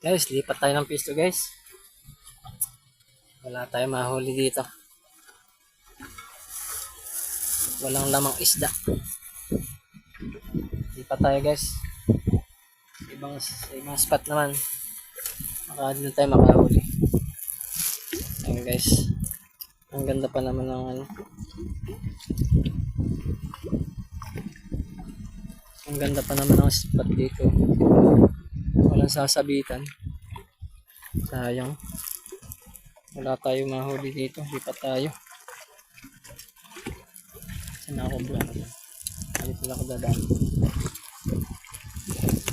Guys, lipat tayo ng pisto guys. Wala tayong mahuli dito. Walang lamang isda. Lipat tayo guys. Ibang spot naman. Baka doon tayo makahuli. Ayan guys. Ang ganda pa naman ng ano. Ang ganda pa naman ng spot dito. Walang sasabitan. Sayang. Wala tayo mahuli dito. Lipat tayo. Saan ako vlog? Dito lang ako dadaan.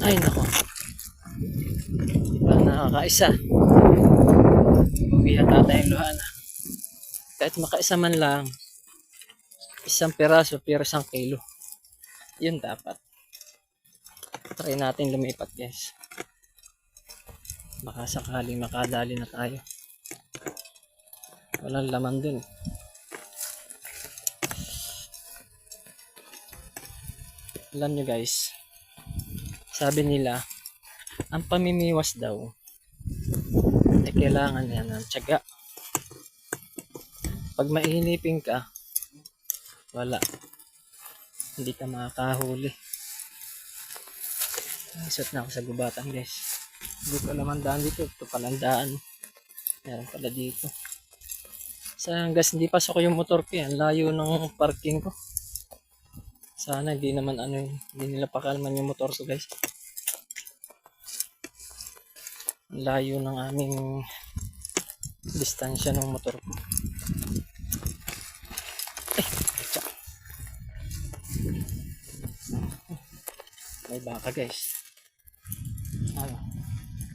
Ay nako. Diba nakakaisa? Uwi yata tayong luhana. Kahit makaisa man lang. Isang peraso pero 1 kilo. Yun dapat. Try natin lumipat guys. Baka sakaling makadali na tayo. Walang laman dun. Alam nyo guys, sabi nila ang pamimiwas daw ay kailangan yan ng tiyaga. Pag mainipin ka, wala, hindi ka makakahuli. Isot na ako sa gubatan guys. Hindi ko alam ang daan dito. Ito palang daan. Meron pala dito. Sa hanggas hindi pasok yung motor ko yan. Layo ng parking ko. Sana hindi naman hindi nila pakalman yung motor ko guys. Layo ng aming distansya ng motor ko. May baka guys.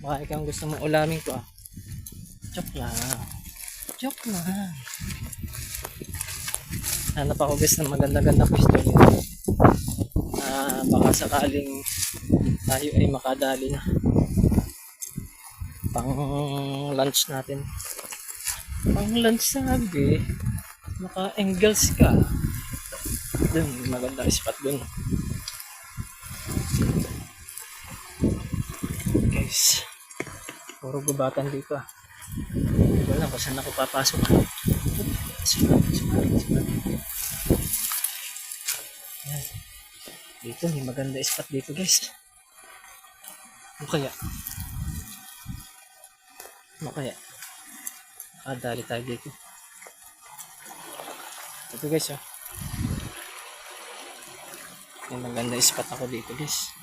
Baka ikaw gusto mong ulamin ko ah. Joke lang. Joke lang. Hanap ako guys ng maganda-ganda pwesto nito. Baka sakaling tayo ay makadali na. Pang lunch natin. Pang lunch sabi. Naka-angles ka. Dun, maganda spot dun. Guys. Puro gubatan dito ah. Hindi ko alam kung saan ako papasok. Yan. Dito may maganda spot dito guys. Ano kaya? Nakadali tayo dito. Ito guys oh. May maganda spot ako dito guys.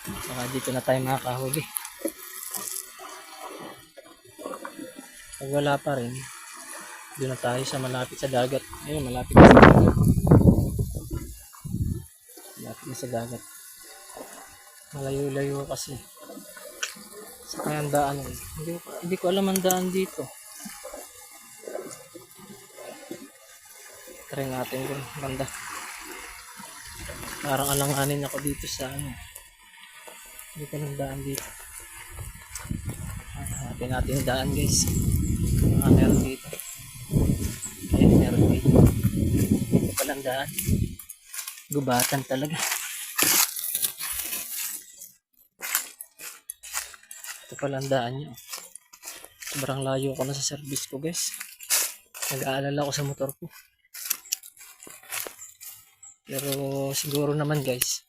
Baka dito na tayo makakahuli. Pag wala pa rin, doon na tayo sa malapit sa dagat. Ayun, malapit na sa dagat. Malapit na sa dagat. Malayo-layo kasi. Sa kayang daan. Hindi ko alam ang daan dito. Try natin dun. Banda. Parang alanganin ako dito sa ano. Hindi ko lang daan dito. Hanapin natin yung daan guys. Meron dito. Ayun, meron dito. Ito palang daan. Gubatan talaga. Ito palang daan nyo. Sobrang layo ko na sa service ko guys. Nag-aalala ko sa motor ko. Pero siguro naman guys,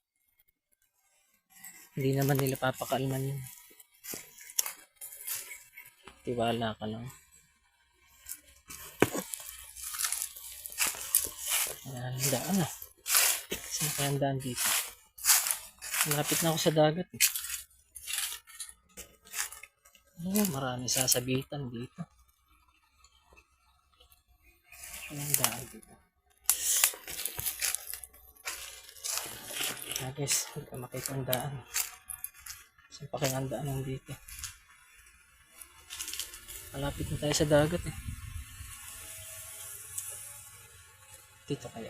hindi naman nila papakalman yun. Tiwala ka lang. Ayan, daan na. Saan kaya ang daan dito? Malapit na ako sa dagat eh. Marami sasabitan dito. Anong daan dito? Guys, hindi ka makita ang daan. Saan pa kaya ang daan nandito? Malapit na tayo sa dagat eh. Dito kaya.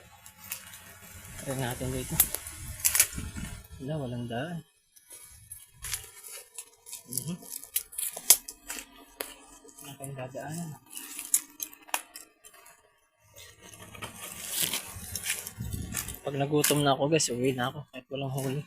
Try natin dito. Wala, walang daan. Wala kayong dadaanan. Pag nagutom na ako guys, uwi na ako kahit walang huli.